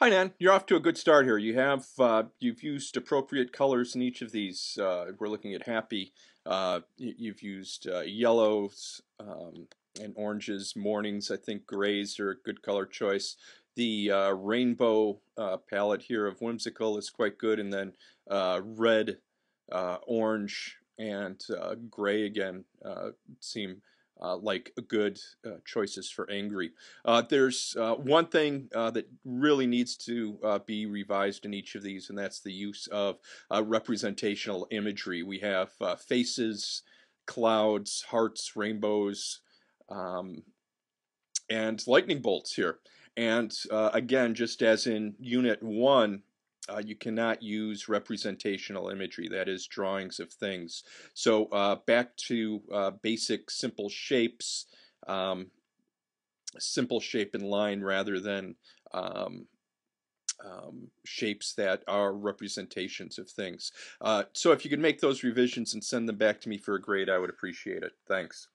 Hi, Nan. You're off to a good start here. You've used appropriate colors in each of these. We're looking at happy. You've used yellows and oranges. Mornings, I think grays are a good color choice. The rainbow palette here of whimsical is quite good, and then red, orange, and gray again seem like good choices for angry. There's one thing that really needs to be revised in each of these, and that's the use of representational imagery. We have faces, clouds, hearts, rainbows, um, and lightning bolts here. And again, just as in Unit 1, you cannot use representational imagery, that is, drawings of things. So back to basic simple shapes. Um, simple shape and line rather than um, shapes that are representations of things. So if you could make those revisions and send them back to me for a grade, I would appreciate it. Thanks.